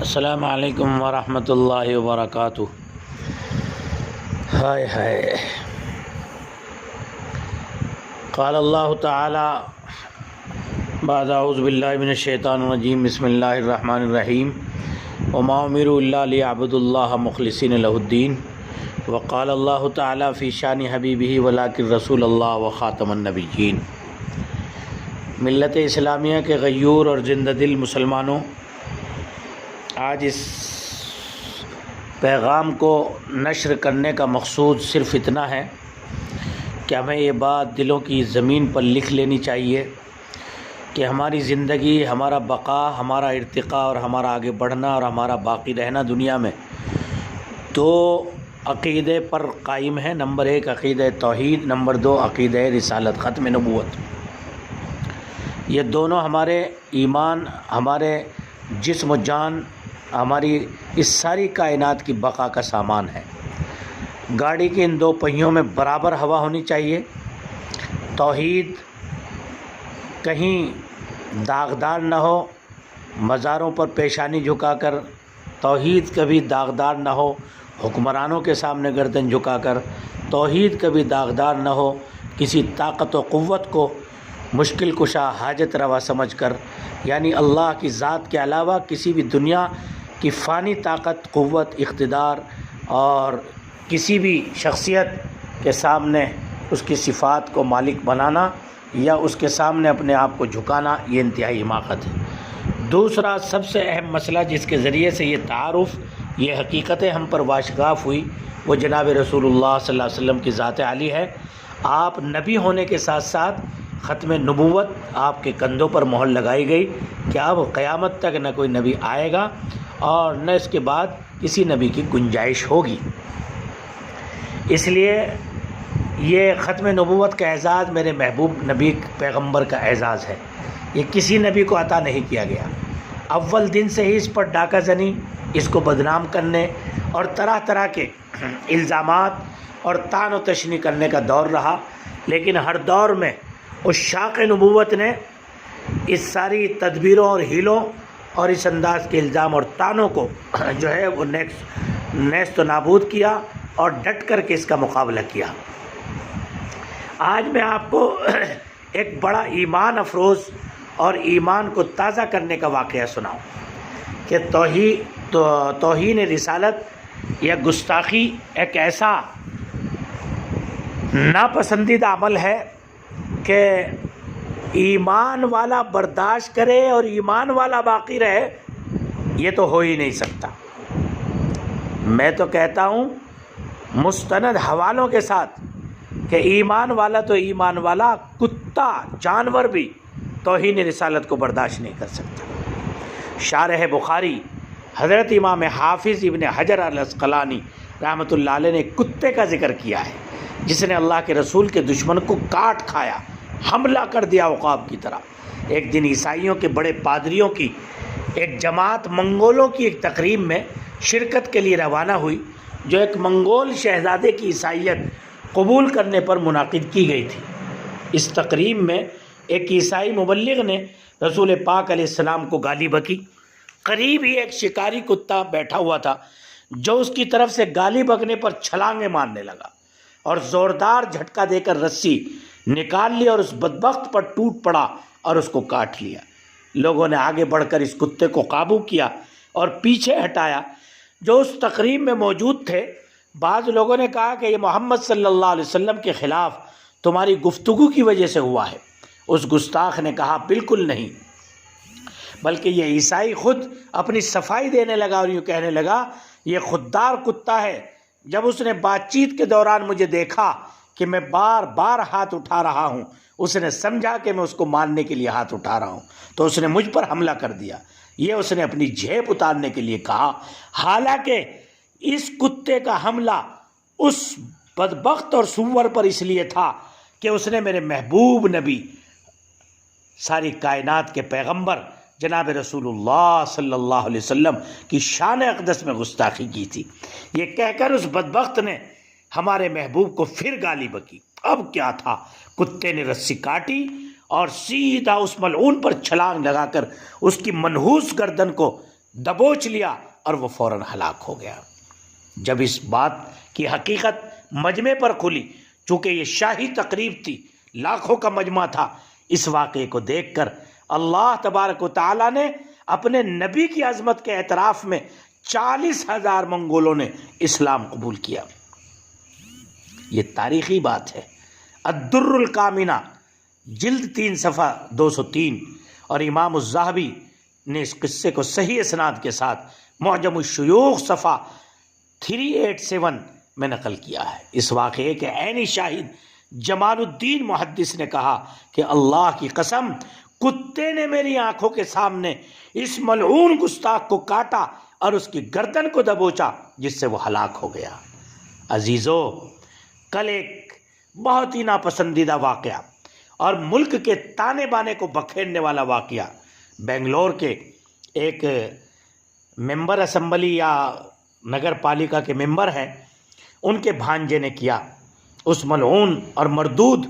السلام علیکم ورحمۃ اللہ وبرکاتہ۔ ہائے ہائے، قال اللہ تعالی بعد اعوذ باللہ من الشیطان الرجیم بسم اللہ الرحمن الرحیم وما امروا الا لیعبدوا اللہ مخلصین لہ الدین وقال اللہ تعالی فی شان حبیبہ ولکن رسول اللہ وخاتم النبیین۔ ملت اسلامیہ کے غیور اور زندہ دل مسلمانوں، آج اس پیغام کو نشر کرنے کا مقصود صرف اتنا ہے کہ ہمیں یہ بات دلوں کی زمین پر لکھ لینی چاہیے کہ ہماری زندگی، ہمارا بقا، ہمارا ارتقاء اور ہمارا آگے بڑھنا اور ہمارا باقی رہنا دنیا میں دو عقیدے پر قائم ہے۔ نمبر 1 عقیدہ توحید، نمبر 2 عقیدہ رسالت، ختم نبوت۔ یہ دونوں ہمارے ایمان، ہمارے جسم و جان، ہماری اس ساری کائنات کی بقا کا سامان ہے۔ گاڑی کے ان دو پہیوں میں برابر ہوا ہونی چاہیے۔ توحید کہیں داغدار نہ ہو، مزاروں پر پیشانی جھکا کر، توحید کبھی داغدار نہ ہو حکمرانوں کے سامنے گردن جھکا کر، توحید کبھی داغدار نہ ہو کسی طاقت و قوت کو مشکل کشا حاجت روا سمجھ کر، یعنی اللہ کی ذات کے علاوہ کسی بھی دنیا کی فانی طاقت، قوت، اقتدار اور کسی بھی شخصیت کے سامنے اس کی صفات کو مالک بنانا یا اس کے سامنے اپنے آپ کو جھکانا، یہ انتہائی حماقت ہے۔ دوسرا سب سے اہم مسئلہ جس کے ذریعے سے یہ تعارف، یہ حقیقتیں ہم پر واشگاف ہوئی، وہ جناب رسول اللہ صلی اللہ علیہ وسلم کی ذات عالی ہے۔ آپ نبی ہونے کے ساتھ ساتھ ختم نبوت آپ کے کندھوں پر مہر لگائی گئی کہ اب قیامت تک نہ کوئی نبی آئے گا اور نہ اس کے بعد کسی نبی کی گنجائش ہوگی۔ اس لیے یہ ختم نبوت کا اعزاز میرے محبوب نبی پیغمبر کا اعزاز ہے، یہ کسی نبی کو عطا نہیں کیا گیا۔ اول دن سے ہی اس پر ڈاکہ زنی، اس کو بدنام کرنے اور طرح طرح کے الزامات اور طعن و تشنیع کرنے کا دور رہا، لیکن ہر دور میں اس شاق نبوت نے اس ساری تدبیروں اور ہیلوں اور اس انداز کے الزام اور طعنوں کو جو ہے وہ نیست و نابود کیا اور ڈٹ کر کے اس کا مقابلہ کیا۔ آج میں آپ کو ایک بڑا ایمان افروز اور ایمان کو تازہ کرنے کا واقعہ سناؤں کہ توہین رسالت یا گستاخی ایک ایسا ناپسندیدہ عمل ہے کہ ایمان والا برداشت کرے اور ایمان والا باقی رہے، یہ تو ہو ہی نہیں سکتا۔ میں تو کہتا ہوں مستند حوالوں کے ساتھ کہ ایمان والا تو ایمان والا، کتا جانور بھی توہین رسالت کو برداشت نہیں کر سکتا۔ شارح بخاری حضرت امام حافظ ابن حجر العسقلانی رحمۃ اللہ علیہ نے کتے کا ذکر کیا ہے جس نے اللہ کے رسول کے دشمن کو کاٹ کھایا، حملہ کر دیا عقاب کی طرح۔ ایک دن عیسائیوں کے بڑے پادریوں کی ایک جماعت منگولوں کی ایک تقریب میں شرکت کے لیے روانہ ہوئی، جو ایک منگول شہزادے کی عیسائیت قبول کرنے پر منعقد کی گئی تھی۔ اس تقریب میں ایک عیسائی مبلغ نے رسول پاک علیہ السلام کو گالی بکی۔ قریب ہی ایک شکاری کتا بیٹھا ہوا تھا جو اس کی طرف سے گالی بکنے پر چھلانگیں مارنے لگا اور زوردار جھٹکا دے کر رسی نکال لی اور اس بدبخت پر ٹوٹ پڑا اور اس کو کاٹ لیا۔ لوگوں نے آگے بڑھ کر اس کتے کو قابو کیا اور پیچھے ہٹایا۔ جو اس تقریب میں موجود تھے، بعض لوگوں نے کہا کہ یہ محمد صلی اللہ علیہ وسلم کے خلاف تمہاری گفتگو کی وجہ سے ہوا ہے۔ اس گستاخ نے کہا بالکل نہیں، بلکہ یہ عیسائی خود اپنی صفائی دینے لگا اور یوں کہنے لگا یہ خوددار کتا ہے۔ جب اس نے بات چیت کے دوران مجھے دیکھا کہ میں بار بار ہاتھ اٹھا رہا ہوں، اس نے سمجھا کہ میں اس کو مارنے کے لیے ہاتھ اٹھا رہا ہوں، تو اس نے مجھ پر حملہ کر دیا۔ یہ اس نے اپنی جھیپ اتارنے کے لیے کہا، حالانکہ اس کتے کا حملہ اس بدبخت اور سور پر اس لیے تھا کہ اس نے میرے محبوب نبی، ساری کائنات کے پیغمبر جناب رسول اللہ صلی اللہ علیہ وسلم کی شان اقدس میں گستاخی کی تھی۔ یہ کہہ کر اس بدبخت نے ہمارے محبوب کو پھر گالی بکی۔ اب کیا تھا، کتے نے رسی کاٹی اور سیدھا اس ملعون پر چھلانگ لگا کر اس کی منحوس گردن کو دبوچ لیا اور وہ فوراً ہلاک ہو گیا۔ جب اس بات کی حقیقت مجمع پر کھلی، چونکہ یہ شاہی تقریب تھی، لاکھوں کا مجمع تھا، اس واقعے کو دیکھ کر اللہ تبارک و تعالیٰ نے اپنے نبی کی عظمت کے اعتراف میں 40,000 منگولوں نے اسلام قبول کیا۔ یہ تاریخی بات ہے۔ الدر الکامنہ جلد 3 صفحہ 203 اور امام الذہبی نے اس قصے کو صحیح اسناد کے ساتھ معجم الشیوخ صفحہ 387 میں نقل کیا ہے۔ اس واقعے کے عینی شاہد جمال الدین محدث نے کہا کہ اللہ کی قسم، کتے نے میری آنکھوں کے سامنے اس ملعون گستاخ کو کاٹا اور اس کی گردن کو دبوچا، جس سے وہ ہلاک ہو گیا۔ عزیزو، کل ایک بہت ہی ناپسندیدہ واقعہ اور ملک کے تانے بانے کو بکھیرنے والا واقعہ بنگلور کے ایک ممبر اسمبلی یا نگر پالیکا کے ممبر ہیں، ان کے بھانجے نے کیا۔ اس ملعون اور مردود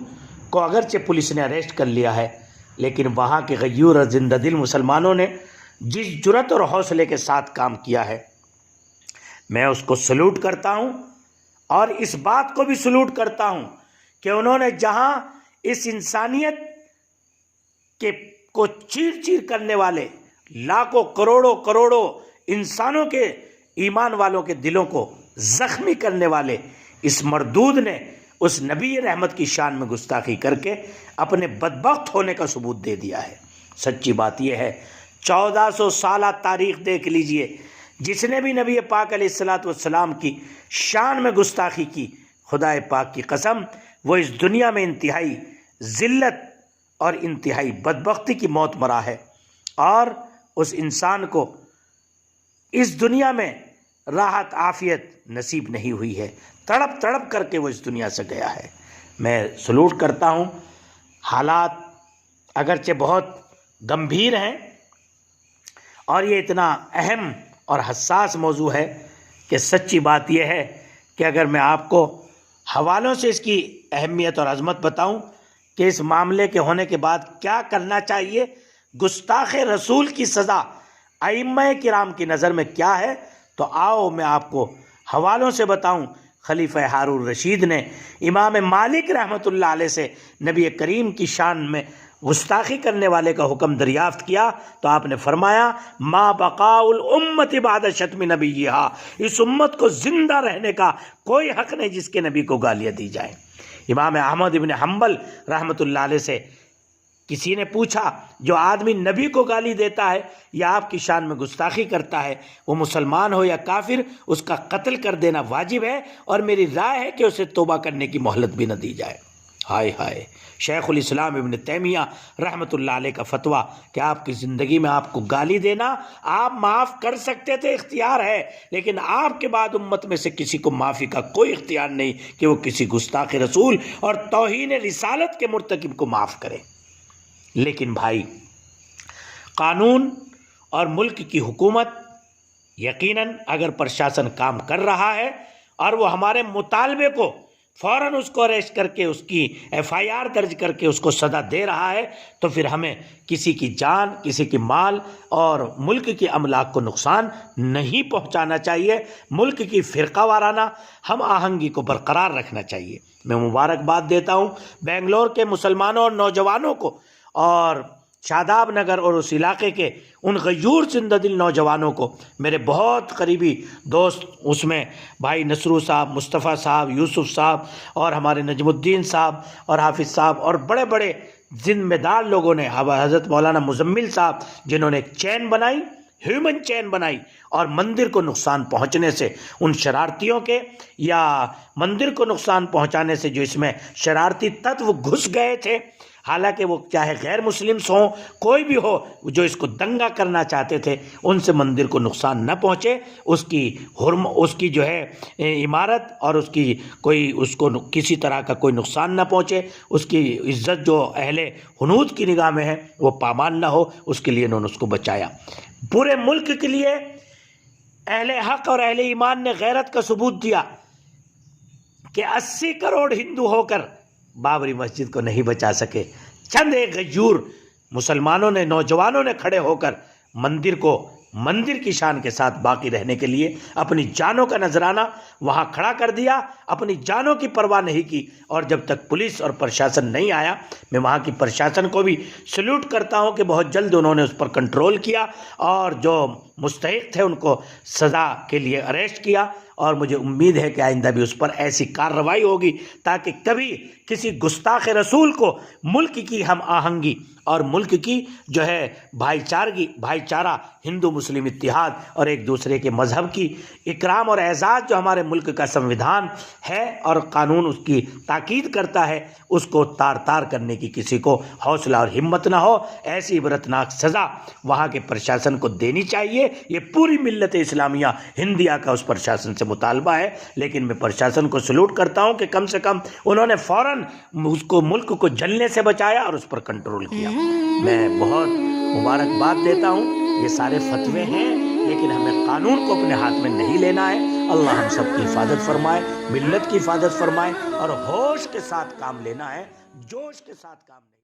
کو اگرچہ پولیس نے اریسٹ کر لیا ہے، لیکن وہاں کے غیور اور زندہ دل مسلمانوں نے جس جرأت اور حوصلے کے ساتھ کام کیا ہے، میں اس کو سلوٹ کرتا ہوں، اور اس بات کو بھی سلوٹ کرتا ہوں کہ انہوں نے جہاں اس انسانیت کے کو چیر چیر کرنے والے لاکھوں کروڑوں انسانوں کے ایمان والوں کے دلوں کو زخمی کرنے والے اس مردود نے اس نبی رحمت کی شان میں گستاخی کر کے اپنے بدبخت ہونے کا ثبوت دے دیا ہے۔ سچی بات یہ ہے، 1400 سالہ تاریخ دیکھ لیجئے، جس نے بھی نبی پاک علیہ الصلوۃ والسلام کی شان میں گستاخی کی، خدا پاک کی قسم وہ اس دنیا میں انتہائی ذلت اور انتہائی بدبختی کی موت مرا ہے، اور اس انسان کو اس دنیا میں راحت عافیت نصیب نہیں ہوئی ہے، تڑپ تڑپ کر کے وہ اس دنیا سے گیا ہے۔ میں سلوٹ کرتا ہوں۔ حالات اگرچہ بہت گمبھیر ہیں اور یہ اتنا اہم اور حساس موضوع ہے کہ سچی بات یہ ہے کہ اگر میں آپ کو حوالوں سے اس کی اہمیت اور عظمت بتاؤں کہ اس معاملے کے ہونے کے بعد کیا کرنا چاہیے، گستاخ رسول کی سزا ائمہ کرام کی نظر میں کیا ہے، تو آؤ میں آپ کو حوالوں سے بتاؤں۔ خلیفہ ہارون الرشید نے امام مالک رحمۃ اللہ علیہ سے نبی کریم کی شان میں گستاخی کرنے والے کا حکم دریافت کیا تو آپ نے فرمایا، ما بقاء الامت بعد شتم نبیہا، اس امت کو زندہ رہنے کا کوئی حق نہیں جس کے نبی کو گالیاں دی جائیں۔ امام احمد ابن حنبل رحمۃ اللہ علیہ سے کسی نے پوچھا، جو آدمی نبی کو گالی دیتا ہے یا آپ کی شان میں گستاخی کرتا ہے، وہ مسلمان ہو یا کافر، اس کا قتل کر دینا واجب ہے، اور میری رائے ہے کہ اسے توبہ کرنے کی مہلت بھی نہ دی جائے۔ ہائے ہائے، شیخ الاسلام ابن تیمیہ رحمۃ اللہ علیہ کا فتویٰ کہ آپ کی زندگی میں آپ کو گالی دینا آپ معاف کر سکتے تھے، اختیار ہے، لیکن آپ کے بعد امت میں سے کسی کو معافی کا کوئی اختیار نہیں کہ وہ کسی گستاخ رسول اور توہین رسالت کے مرتکب کو معاف کرے۔ لیکن بھائی، قانون اور ملک کی حکومت یقیناً اگر پرشاسن کام کر رہا ہے اور وہ ہمارے مطالبے کو فوراً اس کو اریسٹ کر کے اس کی FIR درج کر کے اس کو سزا دے رہا ہے، تو پھر ہمیں کسی کی جان، کسی کی مال اور ملک کی املاک کو نقصان نہیں پہنچانا چاہیے۔ ملک کی فرقہ وارانہ ہم آہنگی کو برقرار رکھنا چاہیے۔ میں مبارکباد دیتا ہوں بنگلور کے مسلمانوں اور نوجوانوں کو، اور شاداب نگر اور اس علاقے کے ان غیور زندہ دل نوجوانوں کو، میرے بہت قریبی دوست، اس میں بھائی نصرو صاحب، مصطفیٰ صاحب، یوسف صاحب اور ہمارے نجم الدین صاحب اور حافظ صاحب اور بڑے بڑے ذمہ دار لوگوں نے، حضرت مولانا مزمل صاحب، جنہوں نے ایک چین بنائی، ہیومن چین بنائی، اور مندر کو نقصان پہنچنے سے ان شرارتیوں کے یا مندر کو نقصان پہنچانے سے جو اس میں شرارتی تتو گھس گئے تھے، حالانکہ وہ چاہے غیر مسلمس ہوں، کوئی بھی ہو، جو اس کو دنگا کرنا چاہتے تھے، ان سے مندر کو نقصان نہ پہنچے، اس کی جو ہے عمارت اور اس کی کوئی، اس کو کسی طرح کا کوئی نقصان نہ پہنچے، اس کی عزت جو اہل حنود کی نگاہ میں ہے وہ پامال نہ ہو، اس کے لیے انہوں نے اس کو بچایا۔ پورے ملک کے لیے اہل حق اور اہل ایمان نے غیرت کا ثبوت دیا کہ 80 کروڑ ہندو ہو کر بابری مسجد کو نہیں بچا سکے. چند ایک غیور مسلمانوں نے، نوجوانوں نے کھڑے ہو کر مندر کو مندر کی شان کے ساتھ باقی رہنے کے لیے اپنی جانوں کا نذرانہ وہاں کھڑا کر دیا، اپنی جانوں کی پرواہ نہیں کی. اور جب تک پولیس اور پرشاسن نہیں آیا، میں وہاں کی پرشاسن کو بھی سلوٹ کرتا ہوں کہ بہت جلد انہوں نے اس پر کنٹرول کیا اور جو مستحق تھے ان کو سزا کے لیے اریسٹ کیا. اور مجھے امید ہے کہ آئندہ بھی اس پر ایسی کارروائی ہوگی تاکہ کبھی کسی گستاخ رسول کو ملک کی ہم آہنگی اور ملک کی جو ہے بھائی چارہ، ہندو مسلم اتحاد اور ایک دوسرے کے مذہب کی اکرام اور اعزاز جو ہمارے ملک کا سنویدھان ہے اور قانون اس کی تاکید کرتا ہے، اس کو تار تار کرنے کی کسی کو حوصلہ اور ہمت نہ ہو. ایسی عبرتناک سزا وہاں کے پرشاسن کو دینی چاہیے. یہ پوری ملت اسلامیہ ہندیہ کا اس پرشاسن سے مطالبہ ہے. لیکن میں پرشاسن کو سلوٹ کرتا ہوں کہ کم سے کم انہوں نے فوراً اس کو ملک کو جلنے سے بچایا اور اس پر کنٹرول کیا. میں بہت مبارکباد دیتا ہوں. یہ سارے فتوے ہیں لیکن ہمیں قانون کو اپنے ہاتھ میں نہیں لینا ہے. اللہ ہم سب کی حفاظت فرمائے، ملت کی حفاظت فرمائے اور ہوش کے ساتھ کام لینا ہے، جوش کے ساتھ کام نہیں.